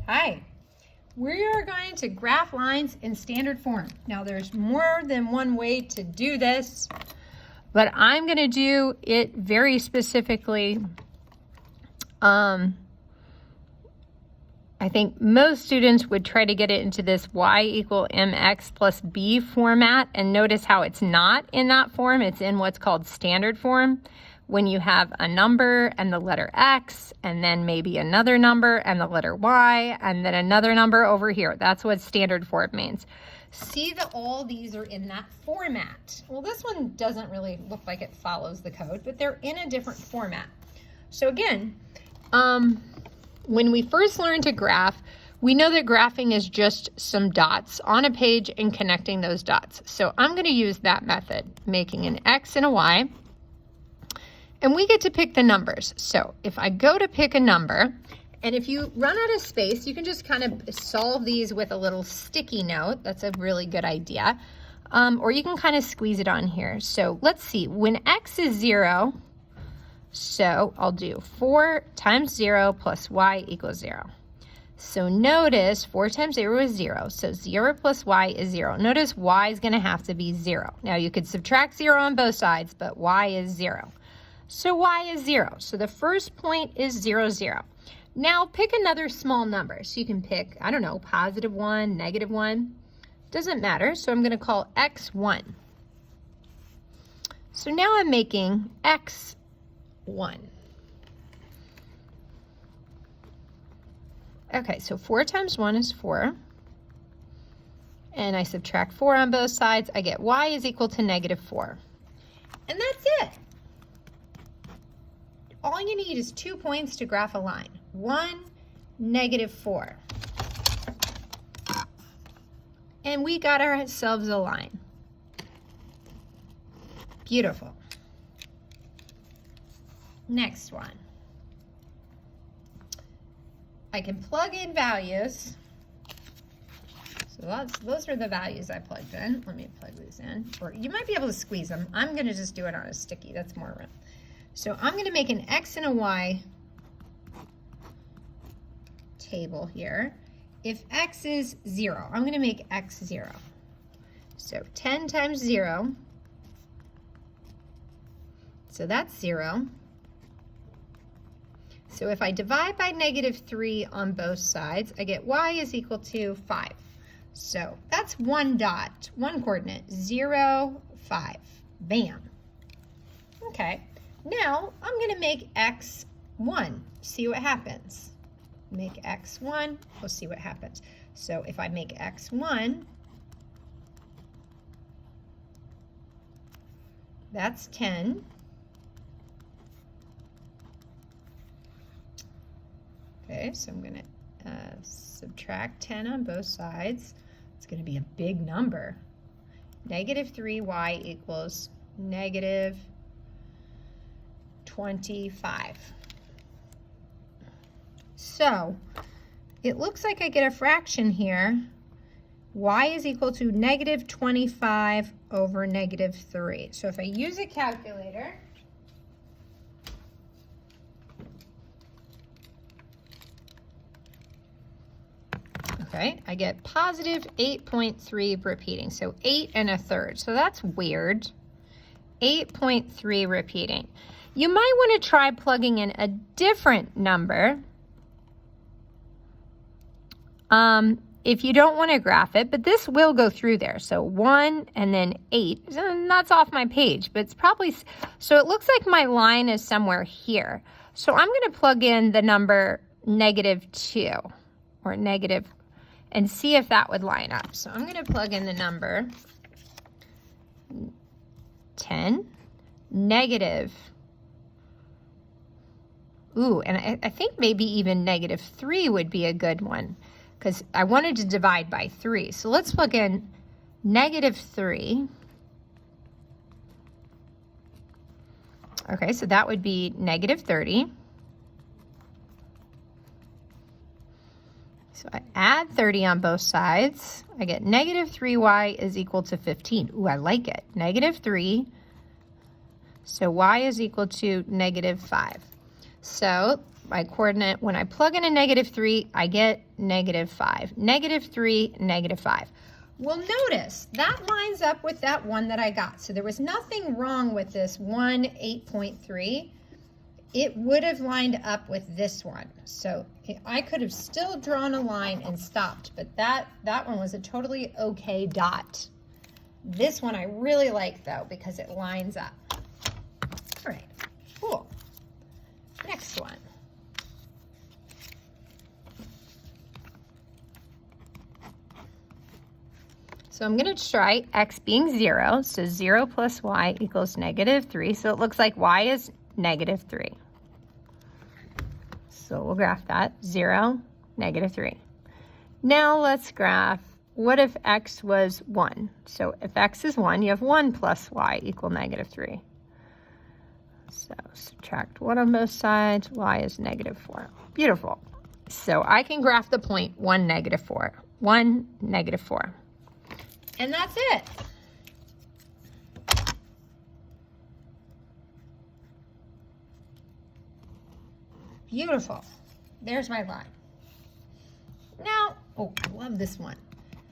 Hi, we are going to graph lines in standard form. Now there's more than one way to do this, but I'm going to do it very specifically. I think most students would try to get it into this y equal mx plus b format, and notice how it's not in that form. It's in what's called standard form, when you have a number and the letter x, and then maybe another number and the letter y, and then another number over here. That's what standard form means. See that all these are in that format. Well, this one doesn't really look like it follows the code, but they're in a different format. So again, when we first learn to graph, we know that graphing is just some dots on a page and connecting those dots. So I'm going to use that method, making an x and a y. And we get to pick the numbers. So if I go to pick a number, and if you run out of space, you can just kind of solve these with a little sticky note. That's a really good idea. Or you can kind of squeeze it on here. So let's see, when x is 0, so I'll do 4 times 0 plus y equals 0. So notice 4 times 0 is 0. So 0 plus y is 0. Notice y is going to have to be 0. Now you could subtract 0 on both sides, but y is 0. So y is 0. So the first point is 0, 0. Now pick another small number. So you can pick, I don't know, positive 1, negative 1. Doesn't matter. So I'm going to call x 1. So now I'm making x 1. Okay, so 4 times 1 is 4. And I subtract 4 on both sides. I get y is equal to negative 4. And that's it. All you need is 2 points to graph a line. 1, negative 4. And we got ourselves a line. Beautiful. Next one. I can plug in values. So those are the values I plugged in. Let me plug these in. Or you might be able to squeeze them. I'm going to just do it on a sticky. That's more room. So I'm going to make an x and a y table here. If x is 0, I'm going to make x 0. So 10 times 0. So that's 0. So if I divide by negative 3 on both sides, I get y is equal to 5. So that's one dot, one coordinate, 0, 5. Bam. Okay. Now I'm going to make x 1. See what happens. Make x 1. We'll see what happens. So if I make x 1, that's 10. Okay, so I'm going to subtract 10 on both sides. It's going to be a big number. Negative 3y equals negative 25. So it looks like I get a fraction here. Y is equal to negative 25 over negative 3. So if I use a calculator, okay, I get positive 8.3 repeating. So 8 1/3. So that's weird. 8.3 repeating. You might want to try plugging in a different number if you don't want to graph it, but this will go through there. So 1 and then 8. And that's off my page, but it's probably, so it looks like my line is somewhere here. So I'm going to plug in the number negative 2 or negative and see if that would line up. So I'm going to plug in the number 10, negative, ooh, and I think maybe even negative 3 would be a good one because I wanted to divide by 3. So let's plug in negative 3. Okay, so that would be negative 30. So I add 30 on both sides. I get negative 3y is equal to 15. Ooh, I like it. Negative 3. So y is equal to negative 5. So my coordinate. When I plug in a -3, I get -5. -3, -5. Well, notice that lines up with that one that I got. So there was nothing wrong with this 1, 8.3. It would have lined up with this one. So I could have still drawn a line and stopped, but that one was a totally okay dot. This one I really like though because it lines up. All right, cool. Next one. So I'm going to try x being 0. So 0 plus y equals -3. So it looks like y is -3. So we'll graph that. 0, -3. Now let's graph, what if x was 1? So if x is 1, you have 1 plus y equal -3. So subtract 1 on both sides, y is -4. Beautiful. So I can graph the point 1, -4. 1, -4. And that's it. Beautiful. There's my line. Now, oh, I love this one.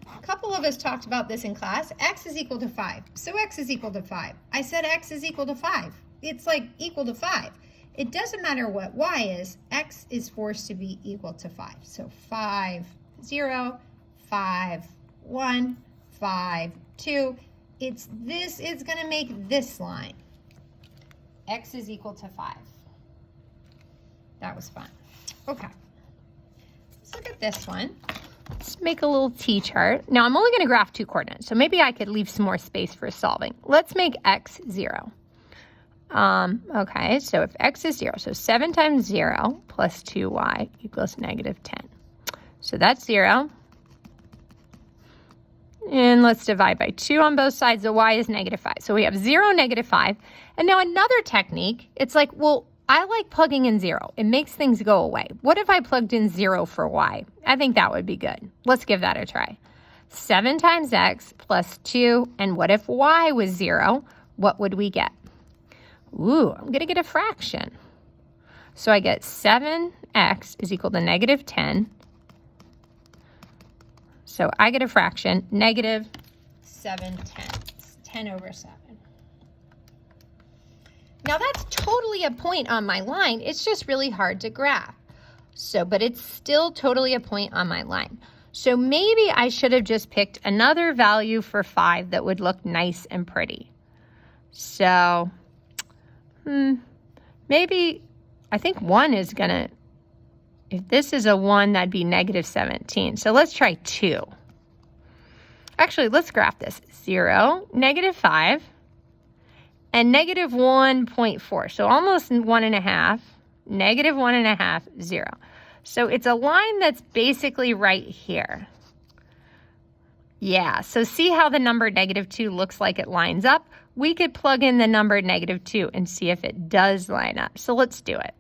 A couple of us talked about this in class. X is equal to 5. So x is equal to 5. I said x is equal to 5. It's like equal to 5. It doesn't matter what y is. X is forced to be equal to 5. So 5, 0, 5, 1, 5, 2. It's going to make this line. X is equal to 5. That was fun. Okay. Let's look at this one. Let's make a little T-chart. Now I'm only going to graph 2 coordinates, so maybe I could leave some more space for solving. Let's make x 0. Okay, so if x is 0, so 7 times 0 plus 2y equals -10. So that's 0. And let's divide by 2 on both sides. The y is -5. So we have 0, -5. And now another technique, it's like, well, I like plugging in 0. It makes things go away. What if I plugged in 0 for y? I think that would be good. Let's give that a try. 7 times x plus 2. And what if y was 0? What would we get? Ooh, I'm going to get a fraction. So I get 7x is equal to -10. So I get a fraction, -7/10. 10 over 7. Now that's totally a point on my line. It's just really hard to graph. So, but it's still totally a point on my line. So maybe I should have just picked another value for 5 that would look nice and pretty. So, maybe, I think 1 is gonna, if this is a 1, that'd be -17. So let's try 2. Actually, let's graph this. 0, -5, and -1.4. So almost 1.5, -1.5, 0. So it's a line that's basically right here. Yeah, so see how the number -2 looks like it lines up? We could plug in the number -2 and see if it does line up. So let's do it.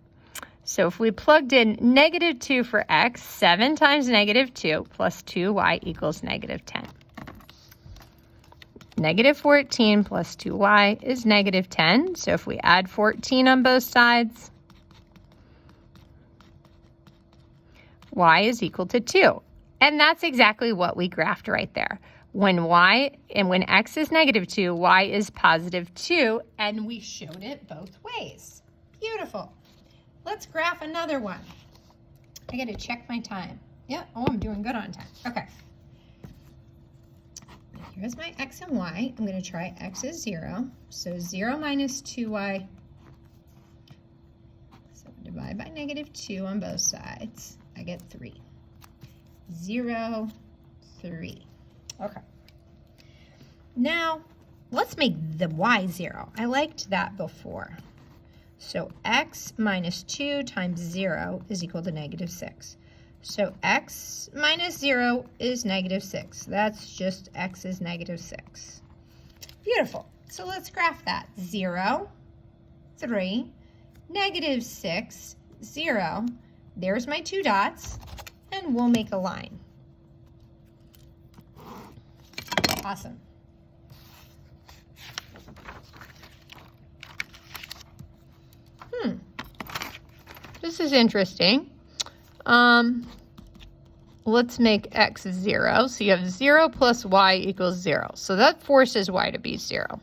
So if we plugged in -2 for x, 7 times -2 plus 2y equals -10. -14 plus 2y is -10. So if we add 14 on both sides, y is equal to 2. And that's exactly what we graphed right there. When x is -2, y is +2, and we showed it both ways. Beautiful. Let's graph another one. I got to check my time. Yeah, oh, I'm doing good on time. Okay. Here's my x and y. I'm going to try x is 0. So 0 minus 2y. So divide by -2 on both sides. I get 3. 0, 3. Okay. Now, let's make the y 0. I liked that before. So x minus 2 times 0 is equal to -6. So x minus 0 is -6. That's just x is -6. Beautiful. So let's graph that. 0, 3, -6, 0. There's my 2 dots, and we'll make a line. Awesome. this is interesting. Let's make x 0. So you have 0 plus y equals 0. So that forces y to be 0.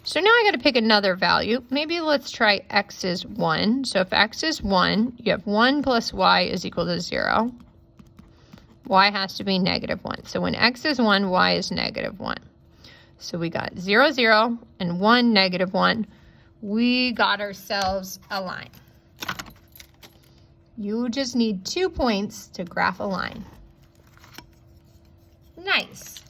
So now I got to pick another value. Maybe let's try x is 1. So if x is 1, you have 1 plus y is equal to 0. Y has to be negative 1. So when x is 1, y is negative 1. So we got 0, 0, and 1, negative 1. We got ourselves a line. You just need 2 points to graph a line. Nice.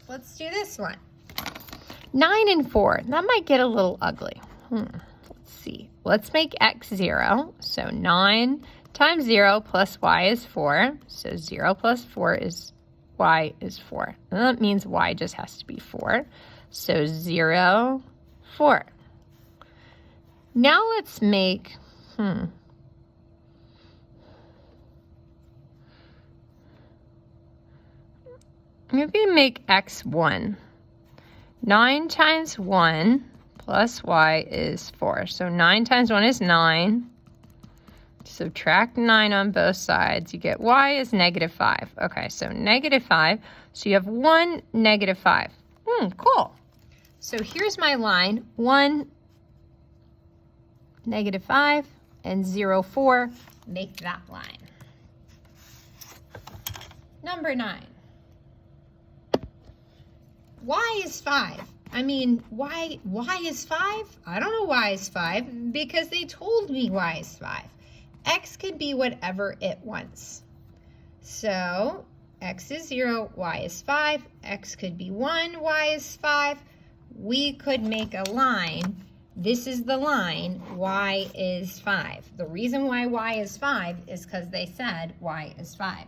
Let's do this one. 9 and 4. That might get a little ugly. Let's see. Let's make x 0. So 9 times 0 plus y is 4. So 0 plus 4 is y is 4. And that means y just has to be 4. So 0, 4. Now let's make, maybe make x 1. 9 times 1 plus y is 4. So 9 times 1 is 9. Subtract 9 on both sides. You get y is negative 5. Okay, so negative 5. So you have 1, negative 5. Cool. So here's my line. 1, negative 5, and 0, 4. Make that line. Number 9. Y is 5. I mean, y is 5? I don't know why is 5 because they told me y is 5. X can be whatever it wants. So x is 0, y is 5. X could be 1, y is 5. We could make a line. This is the line, y is 5. The reason why y is 5 is because they said y is 5.